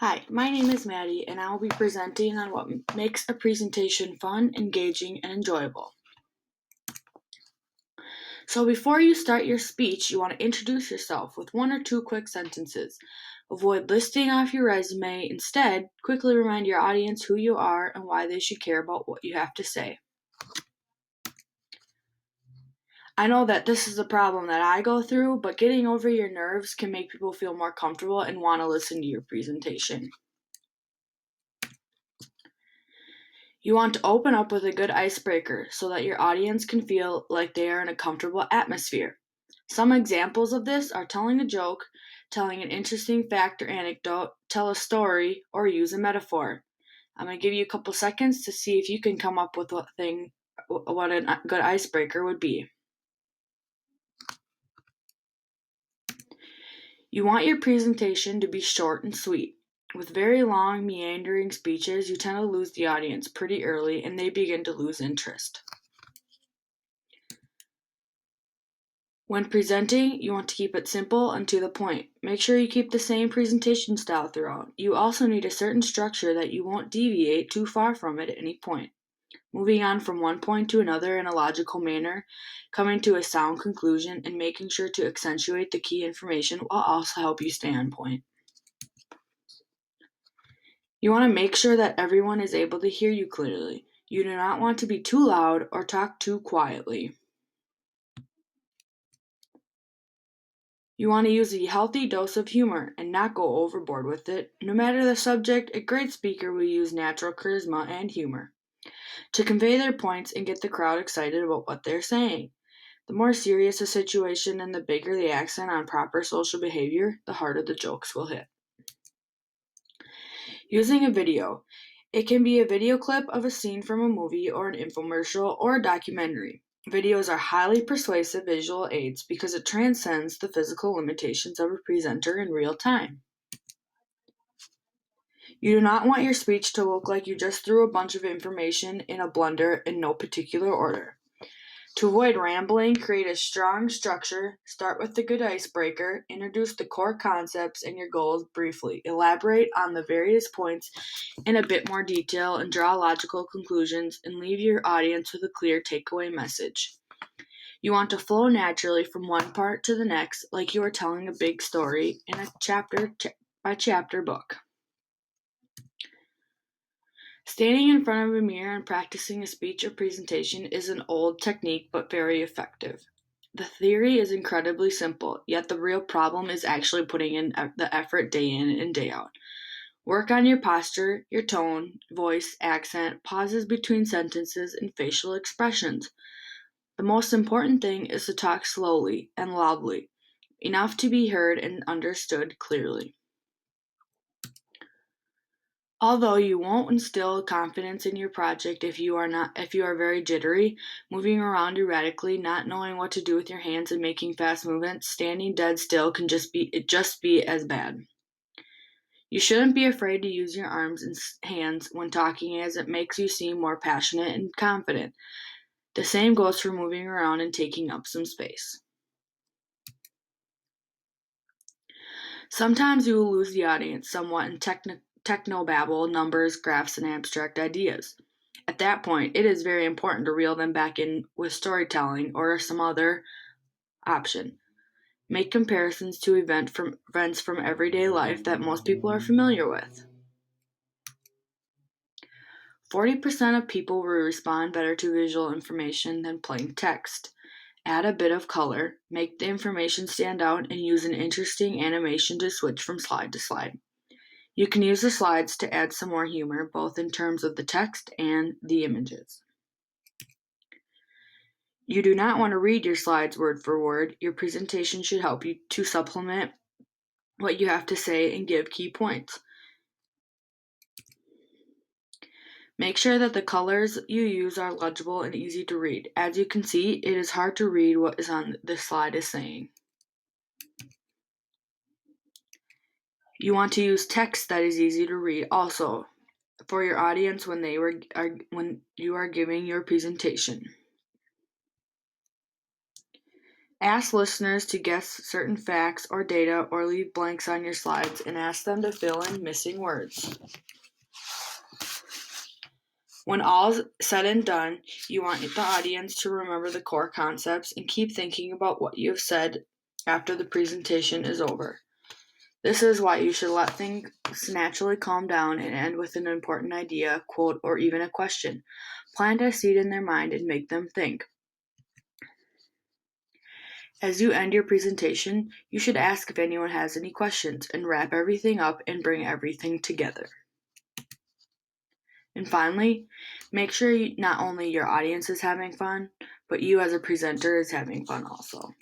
Hi, my name is Maddie, and I will be presenting on what makes a presentation fun, engaging, and enjoyable. So before you start your speech, you want to introduce yourself with one or two quick sentences. Avoid listing off your resume. Instead, quickly remind your audience who you are and why they should care about what you have to say. I know that this is a problem that I go through, but getting over your nerves can make people feel more comfortable and want to listen to your presentation. You want to open up with a good icebreaker so that your audience can feel like they are in a comfortable atmosphere. Some examples of this are telling a joke, telling an interesting fact or anecdote, tell a story, or use a metaphor. I'm going to give you a couple seconds to see if you can come up with what a good icebreaker would be. You want your presentation to be short and sweet. With very long, meandering speeches, you tend to lose the audience pretty early and they begin to lose interest. When presenting, you want to keep it simple and to the point. Make sure you keep the same presentation style throughout. You also need a certain structure that you won't deviate too far from it at any point. Moving on from one point to another in a logical manner, coming to a sound conclusion, and making sure to accentuate the key information will also help you stay on point. You want to make sure that everyone is able to hear you clearly. You do not want to be too loud or talk too quietly. You want to use a healthy dose of humor and not go overboard with it. No matter the subject, a great speaker will use natural charisma and humor to convey their points and get the crowd excited about what they're saying. The more serious the situation and the bigger the accent on proper social behavior, the harder the jokes will hit. Using a video. It can be a video clip of a scene from a movie or an infomercial or a documentary. Videos are highly persuasive visual aids because it transcends the physical limitations of a presenter in real time. You do not want your speech to look like you just threw a bunch of information in a blender in no particular order. To avoid rambling, create a strong structure, start with the good icebreaker, introduce the core concepts and your goals briefly, elaborate on the various points in a bit more detail and draw logical conclusions, and leave your audience with a clear takeaway message. You want to flow naturally from one part to the next like you are telling a big story in a chapter-by-chapter book. Standing in front of a mirror and practicing a speech or presentation is an old technique but very effective. The theory is incredibly simple, yet the real problem is actually putting in the effort day in and day out. Work on your posture, your tone, voice, accent, pauses between sentences, and facial expressions. The most important thing is to talk slowly and loudly, enough to be heard and understood clearly. Although you won't instill confidence in your project if you are very jittery, moving around erratically, not knowing what to do with your hands and making fast movements, standing dead still can just be as bad. You shouldn't be afraid to use your arms and hands when talking as it makes you seem more passionate and confident. The same goes for moving around and taking up some space. Sometimes you will lose the audience somewhat in technobabble, numbers, graphs, and abstract ideas. At that point, it is very important to reel them back in with storytelling or some other option. Make comparisons to events from everyday life that most people are familiar with. 40% of people will respond better to visual information than plain text. Add a bit of color, make the information stand out, and use an interesting animation to switch from slide to slide. You can use the slides to add some more humor, both in terms of the text and the images. You do not want to read your slides word for word. Your presentation should help you to supplement what you have to say and give key points. Make sure that the colors you use are legible and easy to read. As you can see, it is hard to read what is on this slide is saying. You want to use text that is easy to read also for your audience when you are giving your presentation. Ask listeners to guess certain facts or data or leave blanks on your slides and ask them to fill in missing words. When all's said and done, you want the audience to remember the core concepts and keep thinking about what you have said after the presentation is over. This is why you should let things naturally calm down and end with an important idea, quote, or even a question. Plant a seed in their mind and make them think. As you end your presentation, you should ask if anyone has any questions and wrap everything up and bring everything together. And finally, make sure not only your audience is having fun, but you as a presenter is having fun also.